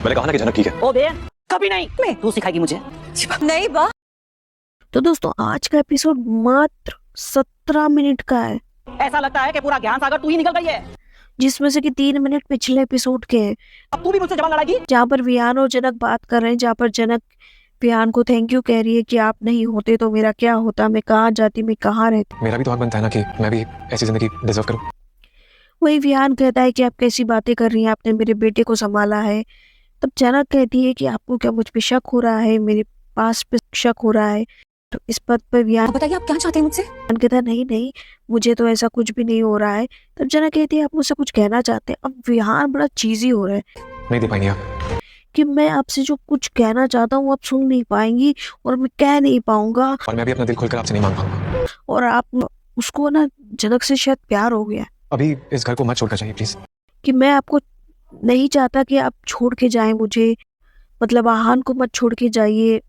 मैंने कहा ना कि जनक ठीक है। ओ बेन, कभी नहीं। मैं तू सिखाएगी मुझे। नहीं बा। तो दोस्तों आज का एपिसोड मात्र 17 मिनट का है, ऐसा लगता है कि पूरा ज्ञान सागर तू ही निकल गई है। जिसमें से कि 3 मिनट पिछले एपिसोड के हैं, अब तू भी मुझसे जवान लड़ाएगी। जहाँ पर विहान और जनक बात कर रहे हैं, जहाँ पर जनक विहान को थैंक यू कह रही है कि आप नहीं होते तो मेरा क्या होता, मैं कहाँ जाती, मैं कहाँ रहती। मेरा भी तो हक बनता है ना कि मैं भी ऐसी जिंदगी डिजर्व करूं। वही विहान कहता है कि आप कैसी बातें कर रही हैं, आपने मेरे बेटे को संभाला है। तब जनक कहती है कि आपको क्या मुझ पे शक हो रहा है, मेरे पास पे शक हो रहा है। तो इस बात पर विहान बताइए आप क्या चाहते हैं मुझसे? कहता है नहीं नहीं, मुझे तो ऐसा कुछ भी नहीं हो रहा है। तब जनक कहती है आप मुझसे कुछ कहना चाहते हैं। अब विहान बड़ा चीजी हो रहा है नहीं दे पाएंगे आप। कि मैं आपसे जो कुछ कहना चाहता हूँ आप सुन नहीं पाएंगी और मैं कह नहीं पाऊंगा, और मैं भी अपना दिल खोलकर आपसे नहीं मांग पाऊंगा। और आप उसको ना जनक से शायद प्यार हो गया अभी इस घर को मत छोड़कर जाइए प्लीज। कि मैं आपको नहीं चाहता कि आप छोड़ के जाएं मुझे, मतलब आहान को मत छोड़ के जाइए।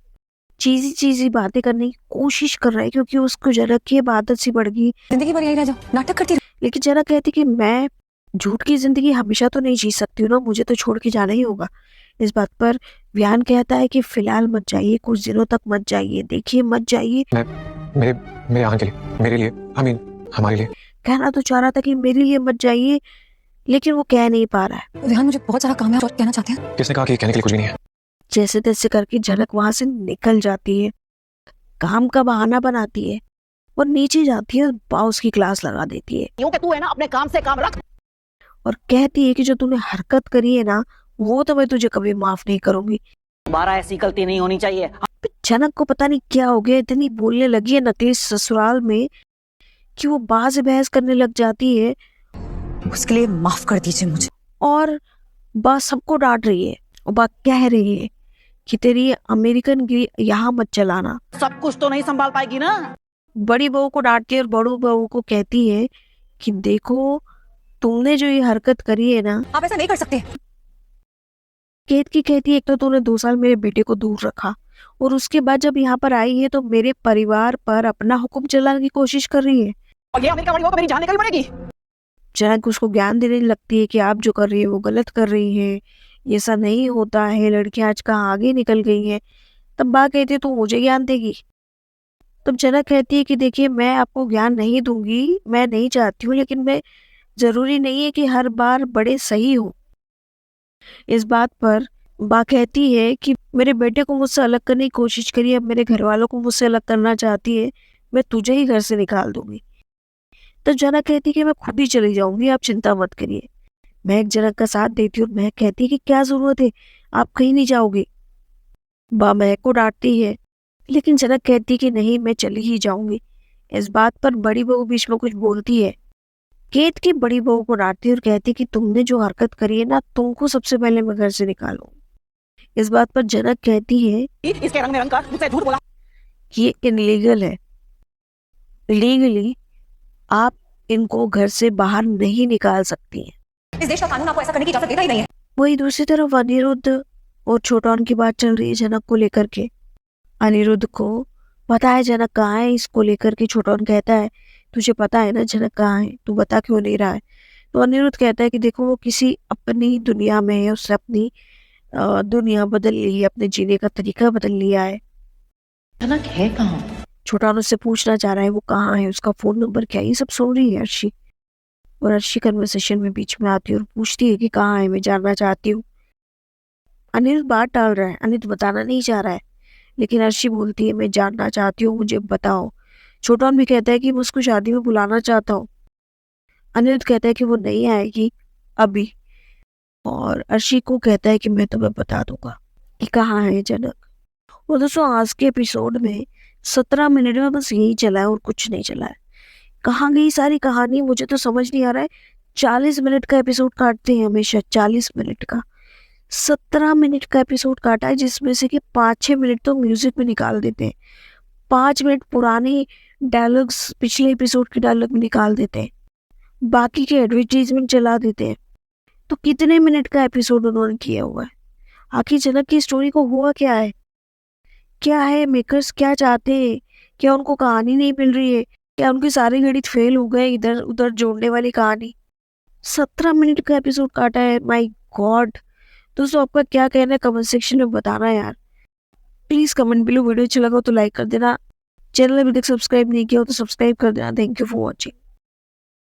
चीजी बातें करने की कोशिश कर रहा है क्योंकि उसको जनक की आदत सी बढ़ गई। जिंदगी भर यही रह जाओ, नाटक करती रहो। लेकिन जनक कहती कि मैं झूठ की जिंदगी हमेशा तो नहीं जी सकती हूँ ना, मुझे तो छोड़ के जाना ही होगा। इस बात पर विहान कहता है कि फिलहाल मत जाइए, कुछ दिनों तक मत जाइए, देखिए मत जाइए। मैं मेरे मेरे आहान के लिए, मेरे लिए, हमारे लिए। कहना तो चाह रहा था कि मेरे लिए मत जाइए, लेकिन वो कह नहीं पा रहा है। विहान मुझे बहुत सारा काम है और कहना चाहते हैं। किसने कहा कि कहने के लिए कुछ भी नहीं है? जैसे तैसे करके जनक वहां से निकल जाती है, काम का बहाना बनाती है और नीचे जाती है और बाउस की क्लास लगा देती है यूं कि तू है ना अपने काम से काम रख। और कहती है कि जो तूने हरकत करी है ना, वो तो मैं तुझे कभी माफ नहीं करूंगी। दोबारा ऐसी गलती नहीं होनी चाहिए। जनक को पता नहीं क्या हो गया, इतनी बोलने लगी है नकली ससुराल में कि वो बात से बहस करने लग जाती है उसके लिए माफ कर दीजिए मुझे। और बात सबको डांट रही है और बात कह रही है कि तेरी अमेरिकन गिरी यहाँ मत चलाना। सब कुछ तो नहीं संभाल पाएगी ना। बड़ी बहू को डांटती है और बड़ू बहू को कहती है कि देखो तुमने जो ये हरकत करी है ना, आप ऐसा नहीं कर सकते। केत की कहती है एक तो तूने 2 साल मेरे बेटे को दूर रखा और उसके बाद जब यहाँ पर आई है तो मेरे परिवार पर अपना हुक्म चलाने की कोशिश कर रही है। और ये अमेरिका वाली हो तो मेरी जान निकल पड़ेगी। जनक उसको ज्ञान देने लगती है कि आप जो कर रही है वो गलत कर रही है, ये ऐसा नहीं होता है, लड़कियां आज कहाँ आगे निकल गई हैं। तब बा कहती है तू मुझे ज्ञान देगी। तब जनक कहती है कि देखिए मैं आपको ज्ञान नहीं दूंगी, मैं नहीं चाहती हूँ, लेकिन मैं जरूरी नहीं है कि हर बार बड़े सही हो। इस बात पर बा कहती है कि मेरे बेटे को मुझसे अलग करने की कोशिश करी, अब मेरे घर वालों को मुझसे अलग करना चाहती है, मैं तुझे ही घर से निकाल दूंगी। तो जनक कहती है कि मैं खुद ही चली जाऊंगी, आप चिंता मत करिए। महक जनक का साथ देती हूँ। महक कहती है कि क्या जरूरत है, आप कहीं नहीं जाओगे। बा महक को डांटती है, लेकिन जनक कहती है कि नहीं मैं चली ही जाऊंगी। इस बात पर बड़ी बहू बीच में कुछ बोलती है। केत की बड़ी बहू को डांटती है और कहती है कि तुमने जो हरकत करी है ना, तुमको सबसे पहले मैं घर से निकालूं। इस बात पर जनक कहती है इसके रंग में रंग कर मुझसे झूठ बोला। कि ये इनलीगल है, लीगली आप इनको घर से बाहर नहीं निकाल सकती हैं। इस देश का कानून आपको ऐसा करने की इजाजत देता ही नहीं है। वही दूसरी तरफ अनिरुद्ध और छोटौन की बात चल रही है जनक को लेकर के। अनिरुद्ध को पता है जनक कहाँ है, इसको लेकर के छोटौन कहता है तुझे पता है ना जनक कहाँ है, तू बता क्यों नहीं रहा है। तो अनिरुद्ध कहता है कि देखो वो किसी अपनी दुनिया में है, उसने अपनी दुनिया बदल ली है, अपने जीने का तरीका बदल लिया है। जनक है कहाँ? छोटौन उससे पूछना चाह रहा है वो कहाँ है, उसका फोन नंबर क्या है, ये सब सुन रही है अर्शी। और अर्शी कन्वर्सेशन में बीच में आती है और पूछती है कि कहाँ है, मैं जानना चाहती हूँ। अनिरुद्ध बात टाल रहा है, अनिरुद्ध बताना नहीं चाह रहा है, लेकिन अर्शी बोलती है मैं जानना चाहती हूँ, मुझे बताओ। छोटौन भी कहता है कि मैं उसको शादी में बुलाना चाहता हूँ। अनिरुद्ध कहता है कि वो नहीं आएगी अभी, और अर्शी को कहता है कि मैं तुम्हें बता दूंगा कि कहाँ है जनक। और दोस्तों आज के एपिसोड में 17 मिनट में बस यही चला है और कुछ नहीं चला है। कहाँ गई सारी कहानी मुझे तो समझ नहीं आ रहा है। 40 मिनट का एपिसोड काटते हैं हमेशा, 40 मिनट का। 17 मिनट का एपिसोड काटा है, जिसमें से कि 5-6 मिनट तो म्यूजिक में निकाल देते हैं, 5 मिनट पुराने डायलॉग्स पिछले एपिसोड के डायलॉग में निकाल देते हैं, बाकी के एडवर्टीजमेंट चला देते हैं। तो कितने मिनट का एपिसोड उन्होंने किया हुआ है? आखिर जनक की स्टोरी को हुआ क्या है? क्या है मेकर्स क्या चाहते हैं? क्या उनको कहानी नहीं मिल रही है? क्या उनकी सारी गणित फेल हो गए इधर उधर जोड़ने वाली कहानी? 17 मिनट का एपिसोड काटा है, माय गॉड। दोस्तों आपका क्या कहना है कमेंट सेक्शन में बताना यार। Please comment below. वीडियो अच्छा लगा तो लाइक कर देना। चैनल अभी तक सब्सक्राइब नहीं किया हो तो सब्सक्राइब कर देना। Thank you for watching.